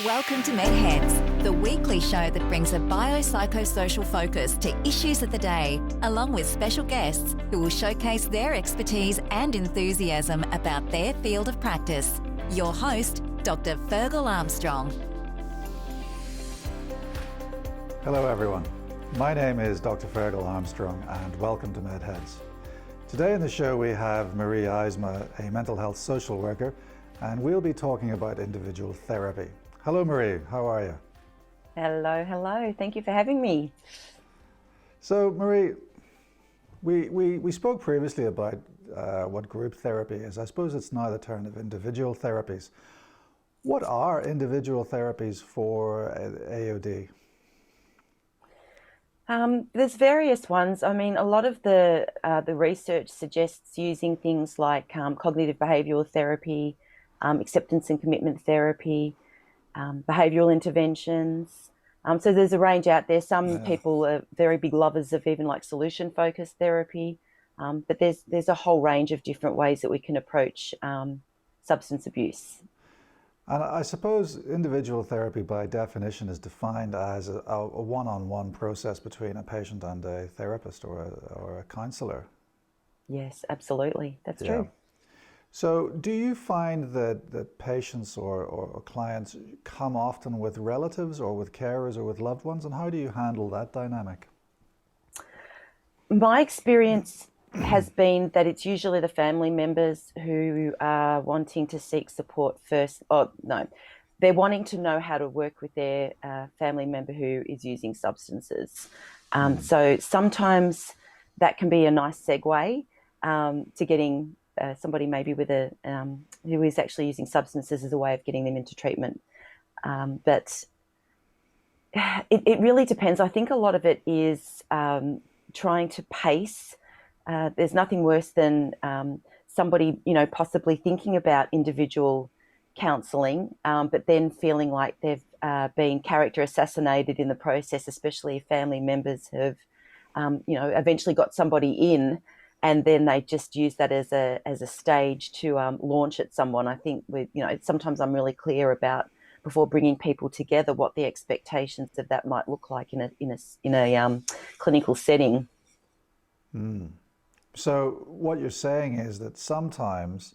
Welcome to MedHeads, the weekly show that brings a biopsychosocial focus to issues of the day, along with special guests who will showcase their expertise and enthusiasm about their field of practice. Your host, Dr. Fergal Armstrong. Hello everyone, my name is Dr. Fergal Armstrong and welcome to MedHeads. Today in the show we have Maree Eisma, a mental health social worker, and we'll be talking about individual therapy. Hello Maree, how are you? Hello. Thank you for having me. So Maree, we spoke previously about what group therapy is. I suppose it's now the turn of individual therapies. What are individual therapies for AOD? There's various ones. I mean, a lot of the research suggests using things like cognitive behavioural therapy, acceptance and commitment therapy, behavioural interventions. So there's a range out there. Some people are very big lovers of even like solution-focused therapy, but there's a whole range of different ways that we can approach substance abuse. And I suppose individual therapy by definition is defined as a one-on-one process between a patient and a therapist or a counsellor. Yes, absolutely. That's true. So do you find that patients or clients come often with relatives or with carers or with loved ones, and how do you handle that dynamic? My experience has been that it's usually the family members who are wanting to seek support first. Oh, no, they're wanting to know how to work with their family member who is using substances. So sometimes that can be a nice segue to getting somebody maybe with who is actually using substances as a way of getting them into treatment. But it really depends. I think a lot of it is trying to pace. There's nothing worse than somebody, possibly thinking about individual counselling, but then feeling like they've been character assassinated in the process, especially if family members have, eventually got somebody in, and then they just use that as a stage to launch at someone. I think sometimes I'm really clear about, before bringing people together, what the expectations of that might look like in a clinical setting. So what you're saying is that sometimes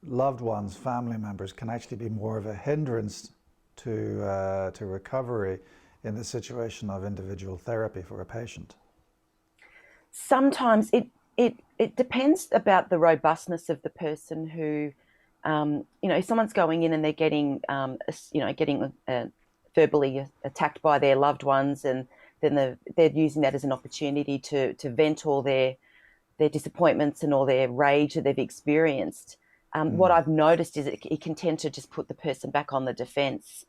loved ones, family members, can actually be more of a hindrance to recovery in the situation of individual therapy for a patient. Sometimes it depends about the robustness of the person who, if someone's going in and they're getting, verbally attacked by their loved ones, and then they're using that as an opportunity to vent all their disappointments and all their rage that they've experienced. What I've noticed is it can tend to just put the person back on the defense,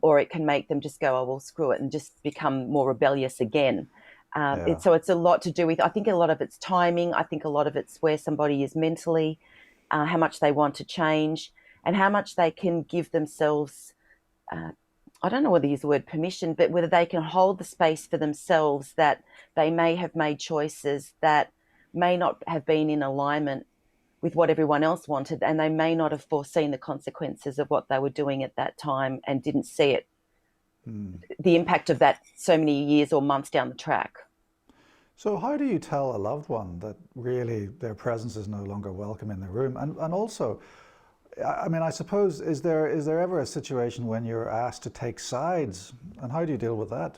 or it can make them just go, oh, well, screw it, and just become more rebellious again. So it's a lot to do with, I think a lot of it's timing. I think a lot of it's where somebody is mentally, how much they want to change, and how much they can give themselves, I don't know whether to use the word permission, but whether they can hold the space for themselves that they may have made choices that may not have been in alignment with what everyone else wanted, and they may not have foreseen the consequences of what they were doing at that time and didn't see it, the impact of that so many years or months down the track. So how do you tell a loved one that really their presence is no longer welcome in the room? And also, I mean, I suppose, is there ever a situation when you're asked to take sides, and how do you deal with that?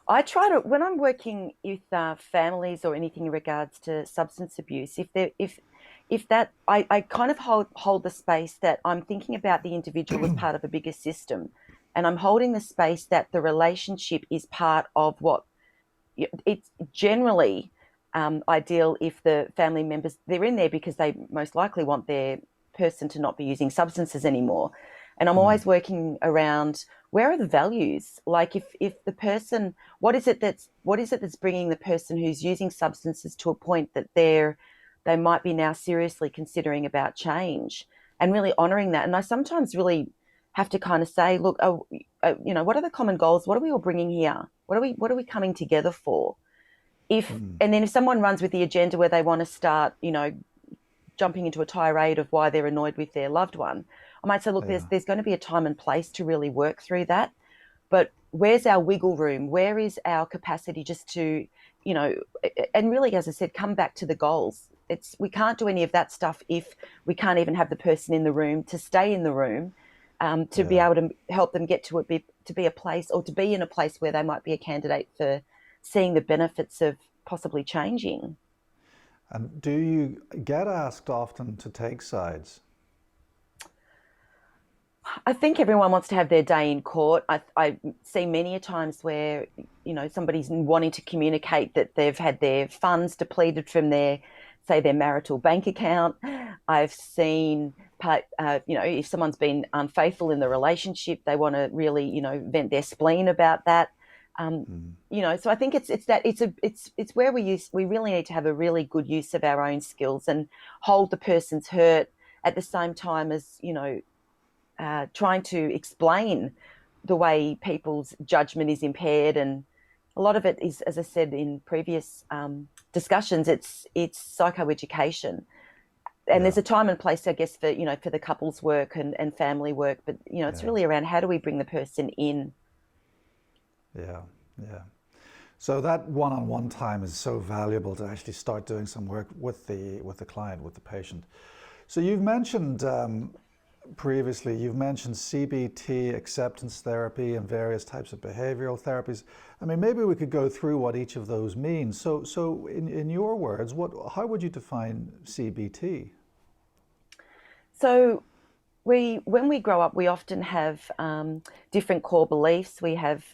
I try to, when I'm working with families or anything in regards to substance abuse, I kind of hold the space that I'm thinking about the individual as part of a bigger system, and I'm holding the space that the relationship is part of what it's generally ideal if the family members, they're in there because they most likely want their person to not be using substances anymore. And I'm always working around, where are the values? Like if the person, what is it that's bringing the person who's using substances to a point that they might be now seriously considering about change, and really honouring that. And I sometimes really have to kind of say, look, what are the common goals? What are we all bringing here? What are we coming together for? And then if someone runs with the agenda where they want to start, jumping into a tirade of why they're annoyed with their loved one, I might say, look, there's going to be a time and place to really work through that. But where's our wiggle room? Where is our capacity just to, and really, as I said, come back to the goals. We can't do any of that stuff if we can't even have the person in the room to stay in the room, to be able to help them get to be a place, or to be in a place where they might be a candidate for seeing the benefits of possibly changing. And do you get asked often to take sides? I think everyone wants to have their day in court. I see many a times where, somebody's wanting to communicate that they've had their funds depleted from their marital bank account. I've seen, if someone's been unfaithful in the relationship, they want to really, vent their spleen about that. So I think it's where we really need to have a really good use of our own skills and hold the person's hurt at the same time as, trying to explain the way people's judgment is impaired. And a lot of it is, as I said in previous discussions, it's psychoeducation. And there's a time and place, I guess, for the couples work and family work, but it's really around how do we bring the person in. Yeah. So that one-on-one time is so valuable to actually start doing some work with the client, with the patient. So you've mentioned previously, CBT, acceptance therapy, and various types of behavioral therapies. I mean, maybe we could go through what each of those means. So in your words, how would you define CBT? So when we grow up, we often have different core beliefs. We have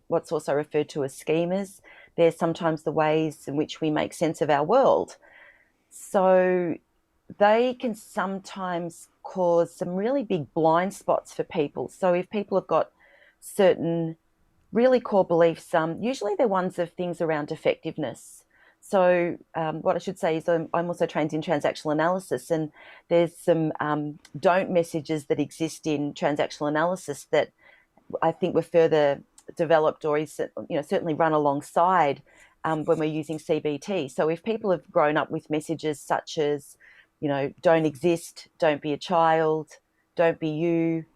what's also referred to as schemas. They're sometimes the ways in which we make sense of our world. So they can sometimes cause some really big blind spots for people. So if people have got certain really core beliefs, usually they're ones of things around effectiveness. So what I should say is I'm also trained in transactional analysis, and there's some don't messages that exist in transactional analysis that I think were further developed, or is certainly run alongside when we're using CBT. So if people have grown up with messages such as, don't exist, don't be a child, don't be you,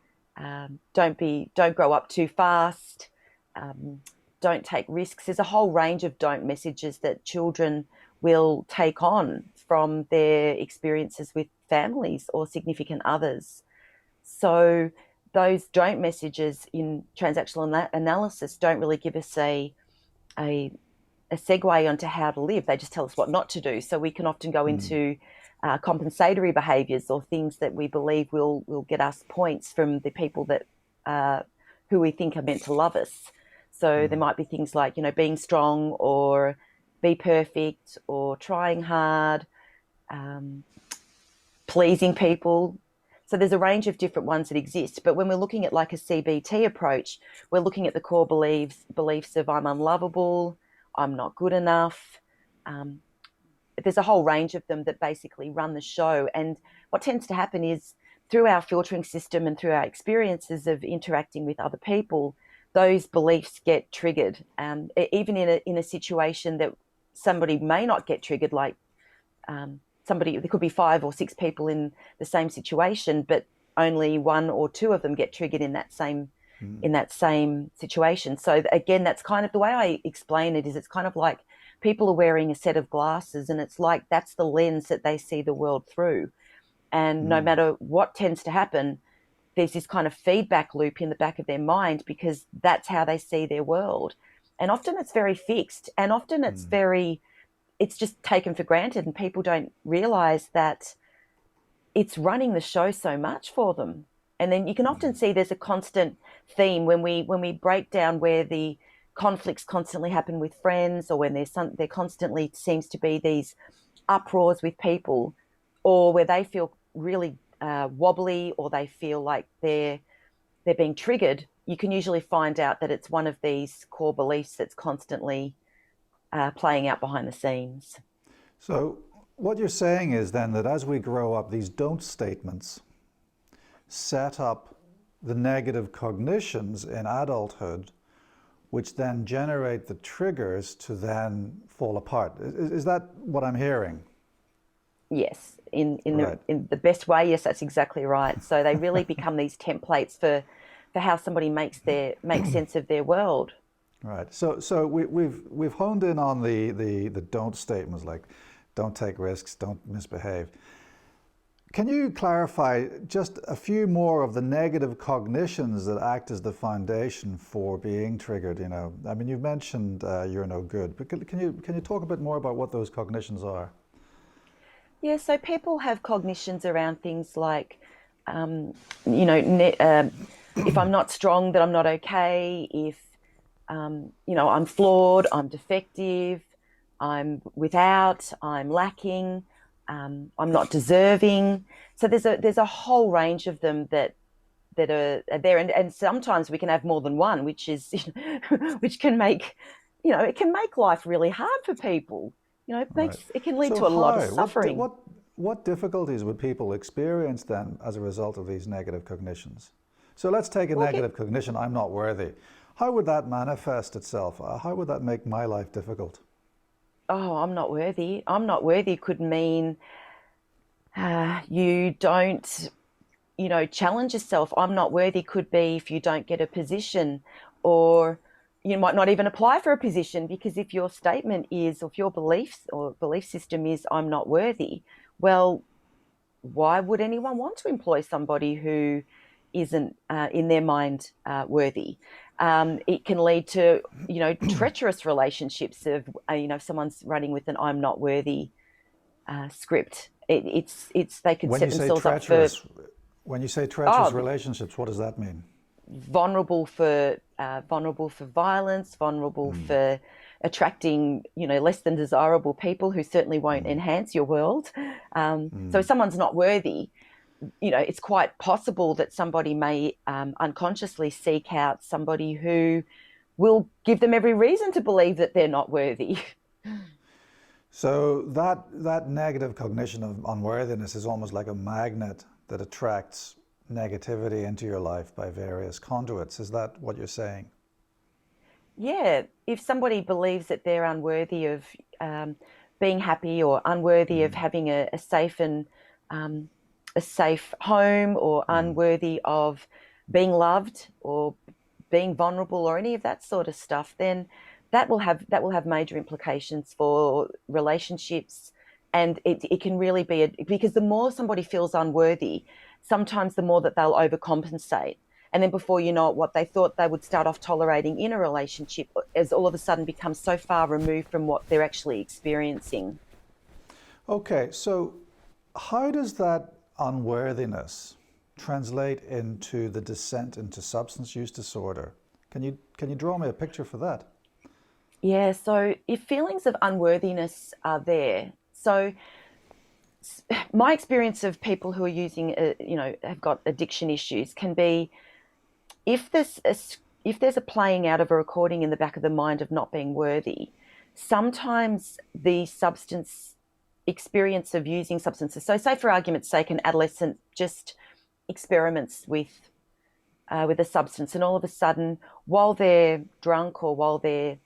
don't grow up too fast, don't take risks. There's a whole range of don't messages that children will take on from their experiences with families or significant others. So those don't messages in transactional analysis don't really give us a segue onto how to live. They just tell us what not to do. So we can often go into compensatory behaviours, or things that we believe will get us points from the people that who we think are meant to love us. So there might be things like, being strong, or be perfect, or trying hard, pleasing people. So there's a range of different ones that exist. But when we're looking at like a CBT approach, we're looking at the core beliefs of I'm unlovable, I'm not good enough. There's a whole range of them that basically run the show. And what tends to happen is, through our filtering system and through our experiences of interacting with other people, those beliefs get triggered. Even in a situation that somebody may not get triggered, like there could be 5 or 6 people in the same situation, but only 1 or 2 of them get triggered in that same situation. So again, that's kind of the way I explain it. Is it's kind of like people are wearing a set of glasses, and it's like that's the lens that they see the world through. And no matter what tends to happen, there's this kind of feedback loop in the back of their mind, because that's how they see their world. And often it's very fixed, and often it's just taken for granted, and people don't realize that it's running the show so much for them. And then you can often see there's a constant theme when we break down where the conflicts constantly happen with friends, or when there constantly seems to be these uproars with people, or where they feel really wobbly, or they feel like they're being triggered. You can usually find out that it's one of these core beliefs that's constantly playing out behind the scenes. So what you're saying is then that as we grow up, these don't statements set up the negative cognitions in adulthood, which then generate the triggers to then fall apart. Is that what I'm hearing? Yes, Right. in the best way. Yes, that's exactly right. So they really become these templates for how somebody makes sense of their world. Right. So we've honed in on the don't statements, like don't take risks, don't misbehave. Can you clarify just a few more of the negative cognitions that act as the foundation for being triggered? You know, I mean, you've mentioned you're no good, but can you talk a bit more about what those cognitions are? Yeah, so people have cognitions around things like, um, you know, if I'm not strong, that I'm not okay. If I'm flawed, I'm defective, I'm without, I'm lacking, I'm not deserving. So there's a whole range of them that are there, and sometimes we can have more than one, which is which can make it can make life really hard for people. Right. It can lead So to a lot of how? suffering. What difficulties would people experience then as a result of these negative cognitions? So let's take a Well, negative cognition, I'm not worthy. How would that manifest itself? How would that make my life difficult? oh, I'm not worthy. I'm not worthy could mean you don't, challenge yourself. I'm not worthy could be if you don't get a position, or you might not even apply for a position, because if your statement is, or if your beliefs or belief system is, I'm not worthy, well, why would anyone want to employ somebody who isn't, in their mind, worthy? It can lead to, treacherous relationships of, if someone's running with an I'm not worthy script. It's they could When set you say themselves up for treacherous, when you say treacherous oh relationships, what does that mean? vulnerable for violence, vulnerable for attracting less than desirable people who certainly won't enhance your world. So if someone's not worthy, it's quite possible that somebody may unconsciously seek out somebody who will give them every reason to believe that they're not worthy. So that negative cognition of unworthiness is almost like a magnet that attracts negativity into your life by various conduits. Is that what you're saying? Yeah, if somebody believes that they're unworthy of being happy, or unworthy of having um, a safe home, or unworthy of being loved, or being vulnerable, or any of that sort of stuff, then that will have major implications for relationships. And it can really be because the more somebody feels unworthy, sometimes the more that they'll overcompensate. And then before you know it, what they thought they would start off tolerating in a relationship as all of a sudden becomes so far removed from what they're actually experiencing. Okay, so how does that unworthiness translate into the descent into substance use disorder? Can you draw me a picture for that? Yeah, so if feelings of unworthiness are there, so my experience of people who are using, have got addiction issues, can be if there's a playing out of a recording in the back of the mind of not being worthy. Sometimes the substance experience of using substances, so say for argument's sake, an adolescent just experiments with a substance, and all of a sudden, while they're drunk, or while they're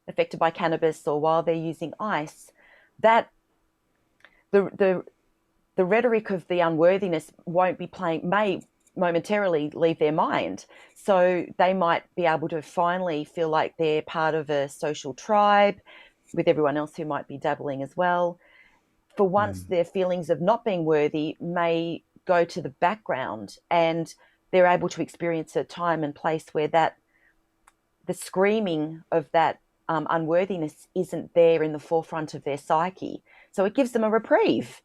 affected by cannabis, or while they're using ice, that the the rhetoric of the unworthiness won't be playing, may momentarily leave their mind. So they might be able to finally feel like they're part of a social tribe with everyone else who might be dabbling as well. For once, their feelings of not being worthy may go to the background, and they're able to experience a time and place where the screaming of that unworthiness isn't there in the forefront of their psyche. So it gives them a reprieve.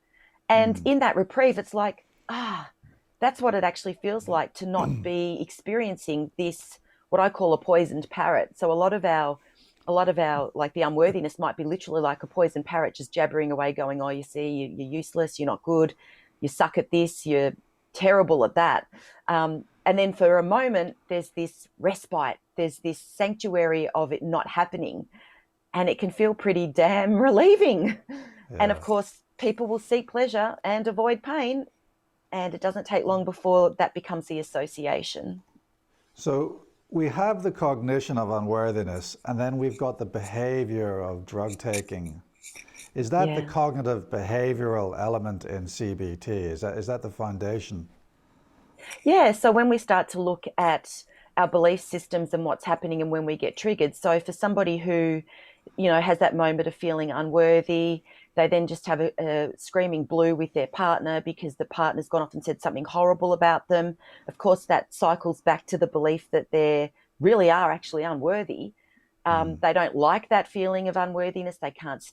And in that reprieve, it's like, that's what it actually feels like to not be experiencing this, what I call a poisoned parrot. So a lot of our like the unworthiness might be literally like a poisoned parrot just jabbering away, going, oh, you see, you're useless, you're not good, you suck at this, you're terrible at that. And then for a moment, there's this respite, there's this sanctuary of it not happening. And it can feel pretty damn relieving. And Yeah. of course, people will seek pleasure and avoid pain. And it doesn't take long before that becomes the association. So we have the cognition of unworthiness, and then we've got the behavior of drug taking. Is that the Yeah. cognitive behavioral element in CBT? Is that the foundation? Yeah, so when we start to look at our belief systems and what's happening and when we get triggered. So for somebody who, has that moment of feeling unworthy, they then just have a screaming blue with their partner because the partner's gone off and said something horrible about them. Of course, that cycles back to the belief that they really are actually unworthy. They don't like that feeling of unworthiness. They can't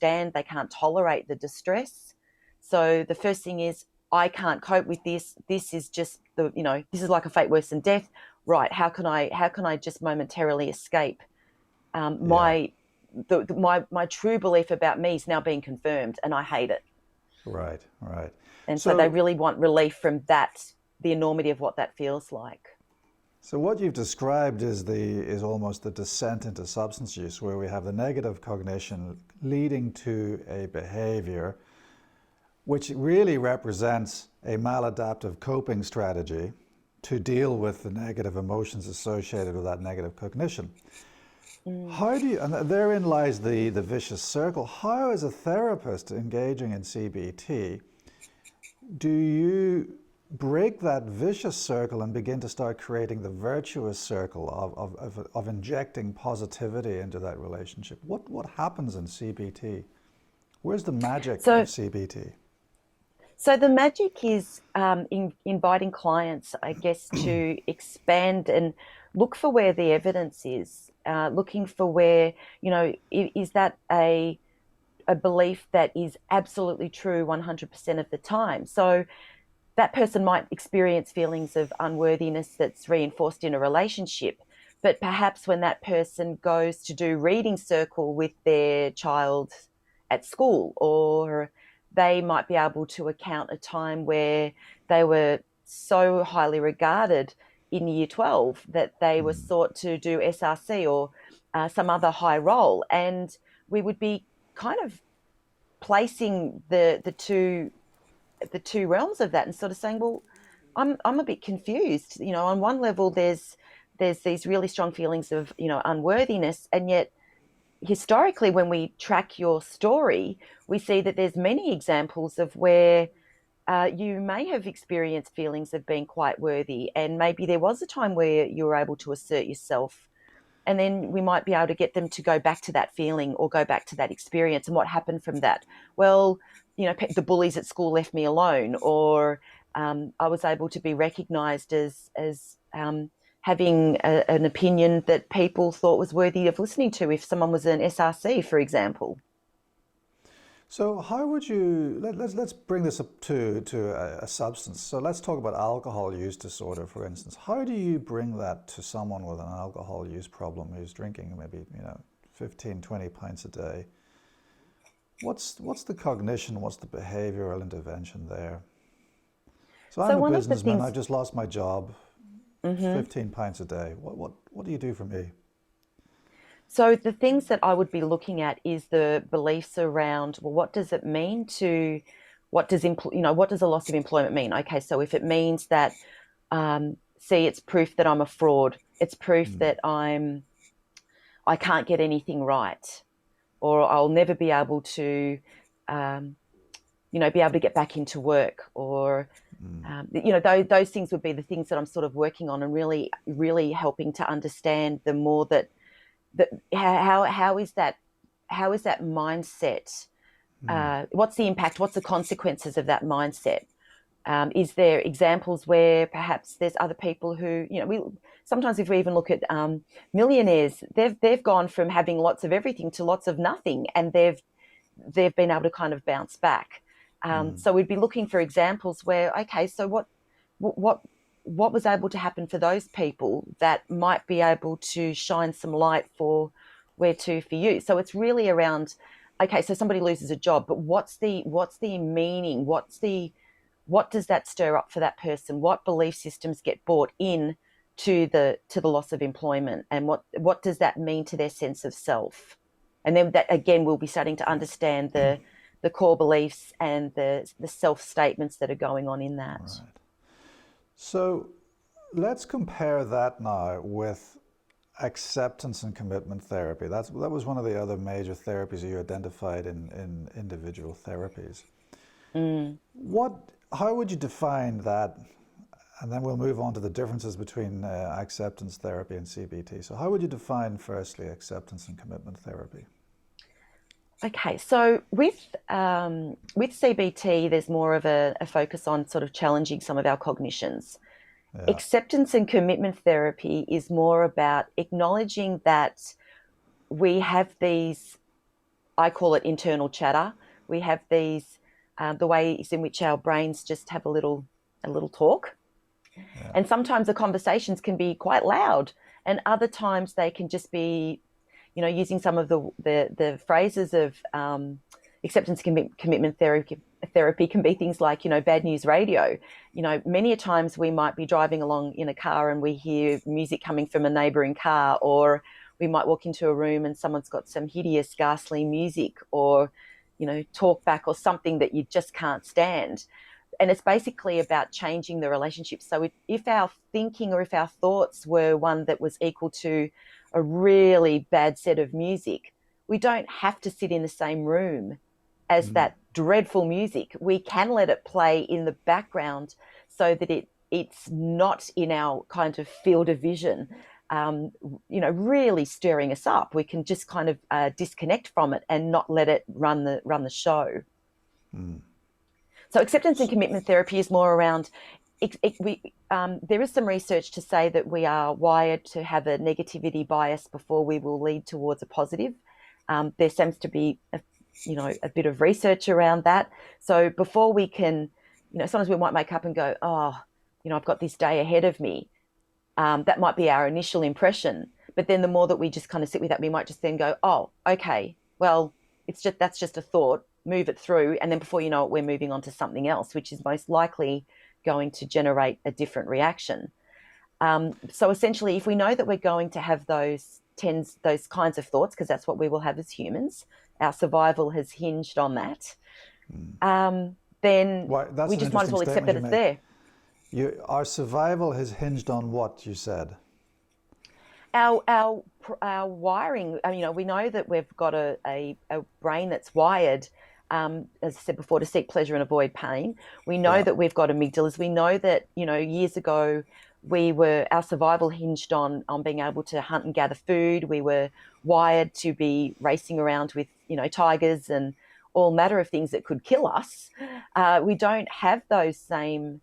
tolerate the distress. So the first thing is, I can't cope with this. This is just this is like a fate worse than death. Right? How can I just momentarily escape? Yeah, My true belief about me is now being confirmed, and I hate it. right, right. And so they So, really want relief from that, the enormity of what that feels like. so what you've described is almost the descent into substance use, where we have the negative cognition leading to a behavior which really represents a maladaptive coping strategy to deal with the negative emotions associated with that negative cognition. How do you, and therein lies the vicious circle. How, as a therapist engaging in CBT, do you break that vicious circle and begin to start creating the virtuous circle of injecting positivity into that relationship? What happens in CBT? Where's the magic of So CBT? So the magic is inviting clients, I guess, to expand and look for where the evidence is, looking for where, is that a belief that is absolutely true 100% of the time. So that person might experience feelings of unworthiness that's reinforced in a relationship. But perhaps when that person goes to do reading circle with their child at school, or they might be able to account a time where they were so highly regarded in year 12 that they were sought to do SRC or some other high role. And we would be kind of placing the two realms of that and sort of saying, well, I'm a bit confused. On one level, there's these really strong feelings of unworthiness, and yet historically, when we track your story, we see that there's many examples of where you may have experienced feelings of being quite worthy, and maybe there was a time where you were able to assert yourself. And then we might be able to get them to go back to that feeling or go back to that experience and what happened from that. Well, the bullies at school left me alone, or I was able to be recognised as having an opinion that people thought was worthy of listening to if someone was an SRC, for example. So how would you, let's bring this up to a substance. So let's talk about alcohol use disorder, for instance. How do you bring that to someone with an alcohol use problem who's drinking maybe 15, 20 pints a day? What's the cognition, what's the behavioral intervention there? So I'm So a one of the businessman, things, I've just lost my job, 15 pints a day. What do you do for me? so the things that I would be looking at is the beliefs around, well, what does it mean to, what does what does a loss of employment mean? Okay, so if it means that, see, it's proof that I'm a fraud, it's proof that I can't get anything right, or I'll never be able to, um, be able to get back into work, or those things would be the things that I'm sort of working on and really, really helping to understand the more that how is that mindset? What's the impact? What's the consequences of that mindset? Is there examples where perhaps there's other people who, we sometimes if we even look at millionaires, they've gone from having lots of everything to lots of nothing, and they've been able to kind of bounce back. So we'd be looking for examples where, okay, so what was able to happen for those people that might be able to shine some light for where to for you. So it's really around, okay, so somebody loses a job, but what's the meaning? What does that stir up for that person? What belief systems get brought in to the loss of employment, and what does that mean to their sense of self? And then that again, we'll be starting to understand the core beliefs and the self statements that are going on in that. Right. So let's compare that now with acceptance and commitment therapy. That was one of the other major therapies you identified in individual therapies. How would you define that? And then we'll move on to the differences between acceptance therapy and CBT. So how would you define, firstly, acceptance and commitment therapy? Okay, so with CBT, there's more of a focus on sort of challenging some of our cognitions. Yeah. Acceptance and commitment therapy is more about acknowledging that we have these, I call it internal chatter. We have these, the ways in which our brains just have a little talk. Yeah. And sometimes the conversations can be quite loud, and other times they can just be, using some of the phrases of acceptance commitment therapy can be things like, bad news radio. Many a times we might be driving along in a car and we hear music coming from a neighbouring car, or we might walk into a room and someone's got some hideous, ghastly music, or, talk back, or something that you just can't stand. And it's basically about changing the relationship. So if our thinking or if our thoughts were one that was equal to a really bad set of music, we don't have to sit in the same room as that dreadful music. We can let it play in the background so that it's not in our kind of field of vision, really stirring us up. We can just kind of disconnect from it and not let it run the show. So acceptance and commitment therapy is more around, there is some research to say that we are wired to have a negativity bias before we will lead towards a positive. There seems to be a bit of research around that. So before we can, sometimes we might wake up and go, I've got this day ahead of me. That might be our initial impression. But then the more that we just kind of sit with that, we might just then go, oh, okay, well, that's just a thought. Move it through, and then before you know it, we're moving on to something else, which is most likely going to generate a different reaction. So essentially, if we know that we're going to have those kinds of thoughts, because that's what we will have as humans, our survival has hinged on that, then we just might as well accept that it's there. Our survival has hinged on what you said? Our wiring. We know that we've got a brain that's wired, as I said before, to seek pleasure and avoid pain. We know that we've got amygdalas. We know that, years ago, our survival hinged on being able to hunt and gather food. We were wired to be racing around with, tigers and all manner of things that could kill us. We don't have those same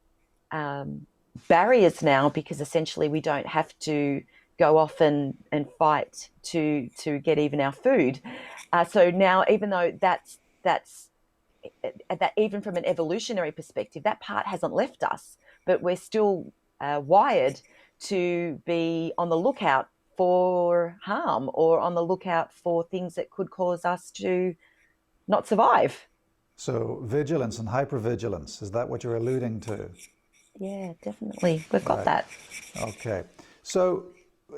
barriers now, because essentially we don't have to go off and fight to get even our food. So now, even though that's that, even from an evolutionary perspective, that part hasn't left us, but we're still wired to be on the lookout for harm, or on the lookout for things that could cause us to not survive. So vigilance and hypervigilance, is that what you're alluding to? Yeah, definitely. We've got that. Okay. So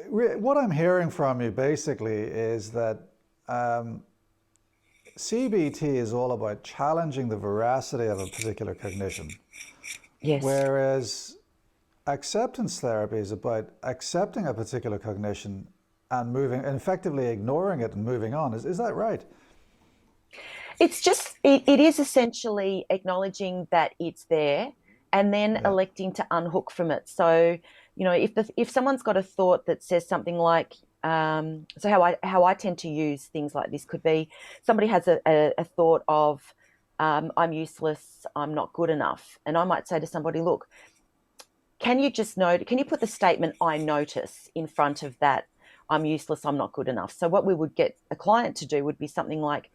what I'm hearing from you basically is that CBT is all about challenging the veracity of a particular cognition. Yes. Whereas acceptance therapy is about accepting a particular cognition and effectively ignoring it and moving on. Is that right? It's just, it is essentially acknowledging that it's there and then electing to unhook from it. So, if someone's got a thought that says something like, so how I tend to use things like this could be, somebody has a thought of, I'm useless, I'm not good enough. And I might say to somebody, look, can you put the statement, I notice, in front of that, I'm useless, I'm not good enough. So what we would get a client to do would be something like,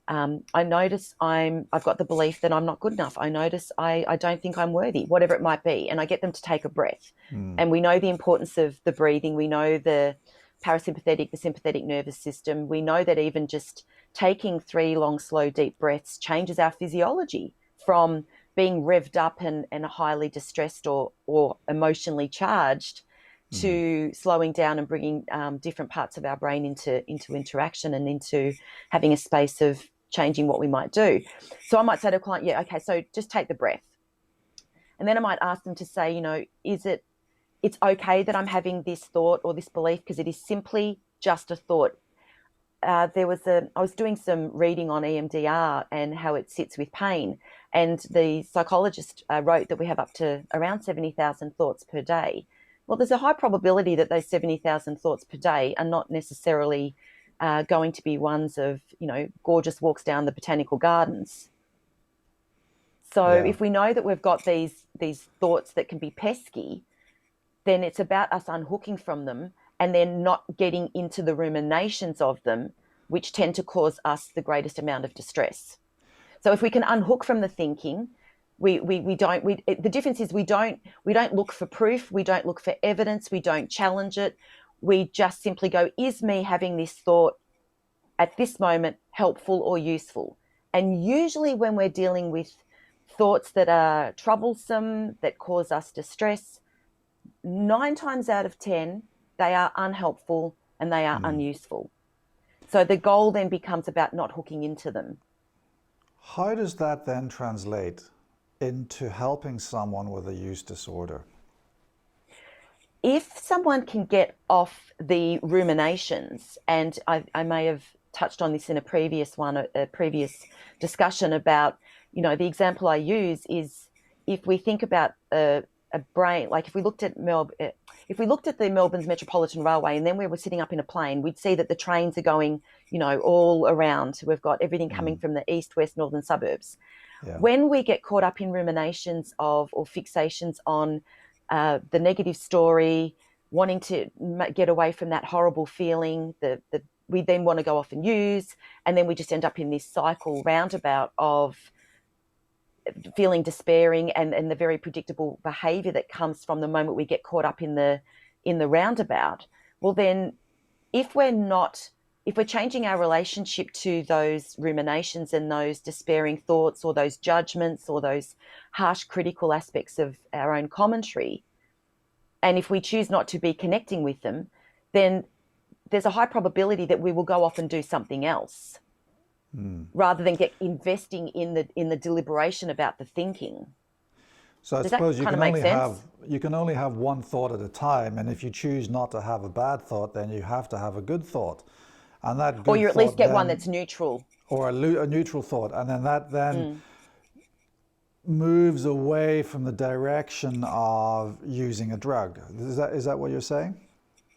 I notice I've got the belief that I'm not good enough. I notice I don't think I'm worthy, whatever it might be. And I get them to take a breath. And we know the importance of the breathing. We know the parasympathetic, the sympathetic nervous system. We know that even just taking 3 long, slow, deep breaths changes our physiology from being revved up and highly distressed or emotionally charged to slowing down and bringing different parts of our brain into interaction and into having a space of changing what we might do. So I might say to a client, yeah, okay, so just take the breath. And then I might ask them to say, is it's okay that I'm having this thought or this belief because it is simply just a thought. I was doing some reading on EMDR and how it sits with pain, and the psychologist wrote that we have up to around 70,000 thoughts per day. Well, there's a high probability that those 70,000 thoughts per day are not necessarily going to be ones of, gorgeous walks down the botanical gardens. So if we know that we've got these thoughts that can be pesky, then it's about us unhooking from them and then not getting into the ruminations of them, which tend to cause us the greatest amount of distress. So if we can unhook from the thinking, the difference is we don't look for proof, we don't look for evidence, we don't challenge it. We just simply go, is me having this thought at this moment helpful or useful? And usually when we're dealing with thoughts that are troublesome, that cause us distress, 9 times out of 10, they are unhelpful and they are unuseful. So the goal then becomes about not hooking into them. How does that then translate into helping someone with a use disorder? If someone can get off the ruminations, and I may have touched on this in a previous discussion about, the example I use is if we think about a brain, like if we looked at the Melbourne's Metropolitan Railway and then we were sitting up in a plane, we'd see that the trains are going, all around. We've got everything coming from the east, west, northern suburbs. Yeah. When we get caught up in ruminations or fixations on the negative story, wanting to get away from that horrible feeling, we then want to go off and use, and then we just end up in this cycle roundabout of feeling despairing and the very predictable behaviour that comes from the moment we get caught up in the roundabout. Well, then if we're changing our relationship to those ruminations and those despairing thoughts or those judgments or those harsh critical aspects of our own commentary, and if we choose not to be connecting with them, then there's a high probability that we will go off and do something else. Rather than investing in the deliberation about the thinking. So I suppose you can only have one thought at a time, and if you choose not to have a bad thought, then you have to have a good thought, and that good or you at least get one that's neutral, or a neutral thought, and then that moves away from the direction of using a drug. Is that what you're saying?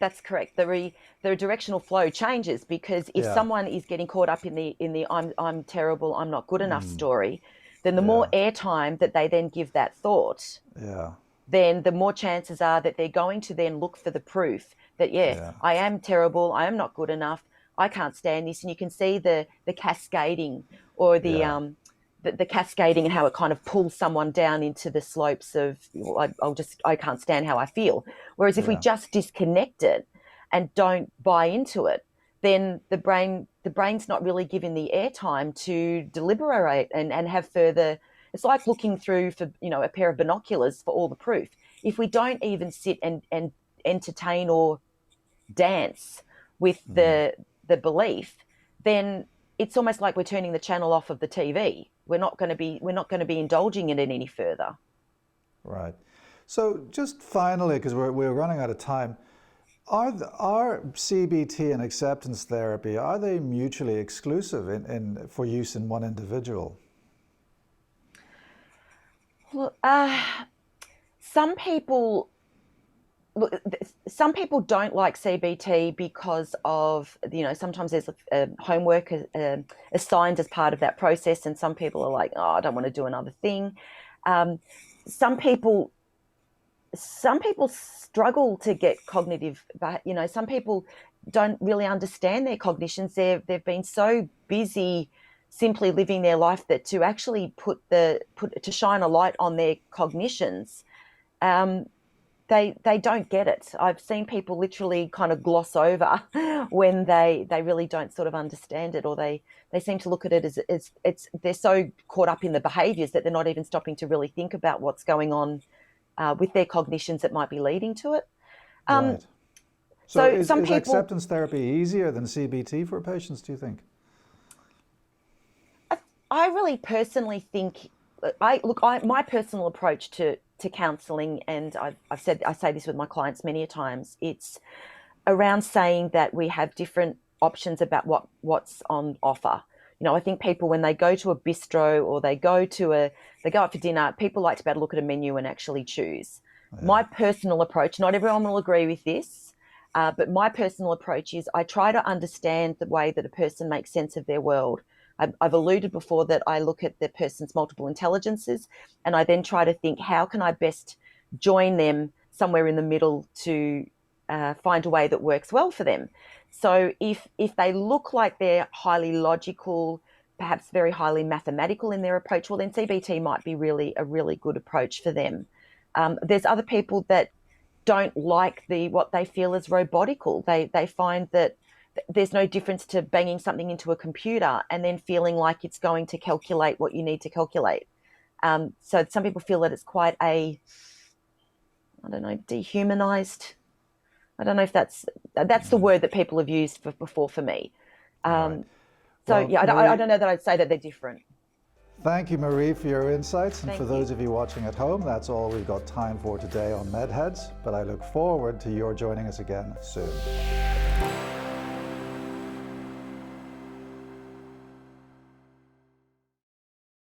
That's correct. The directional flow changes because if someone is getting caught up in the I'm terrible, I'm not good enough story, then the more airtime that they then give that thought, then the more chances are that they're going to then look for the proof that I am terrible, I am not good enough, I can't stand this, and you can see the cascading or the cascading and how it kind of pulls someone down into the slopes of I can't stand how I feel. Whereas if we just disconnect it and don't buy into it, then the brain's not really given the airtime to deliberate and have further. It's like looking through for a pair of binoculars for all the proof. If we don't even sit and entertain or dance with the belief, then it's almost like we're turning the channel off of the TV. We're not going to be indulging in it any further. Right. So just finally, because we're running out of time, are CBT and acceptance therapy, are they mutually exclusive for use in one individual? Well, some people don't like CBT because of, sometimes there's homework assigned as part of that process, and some people are like, I don't want to do another thing. Some people struggle to get cognitive, but some people don't really understand their cognitions. They've been so busy simply living their life that to actually to shine a light on their cognitions, they don't get it. I've seen people literally kind of gloss over when they really don't sort of understand it, or they seem to look at it as they're so caught up in the behaviours that they're not even stopping to really think about what's going on with their cognitions that might be leading to it. Right. So is acceptance therapy easier than CBT for patients, do you think? I really personally think, my personal approach to to counselling, and I say this with my clients many a times, it's around saying that we have different options about what's on offer. You know, I think people, when they go to a bistro or they go out for dinner, people like to be able to look at a menu and actually choose. Yeah. My personal approach, not everyone will agree with this, but my personal approach is I try to understand the way that a person makes sense of their world. I've alluded before that I look at the person's multiple intelligences, and I then try to think, how can I best join them somewhere in the middle to find a way that works well for them. So if they look like they're highly logical, perhaps very highly mathematical in their approach, well, then CBT might be a really good approach for them. There's other people that don't like what they feel is robotical. They find that there's no difference to banging something into a computer and then feeling like it's going to calculate what you need to calculate. So some people feel that it's quite dehumanized. I don't know if that's the word that people have used before for me. Right. So well, yeah, Maree, I don't know that I'd say that they're different. Thank you, Maree, for your insights. And Thank for you. those of you watching at home, that's all we've got time for today on MedHeads. But I look forward to your joining us again soon.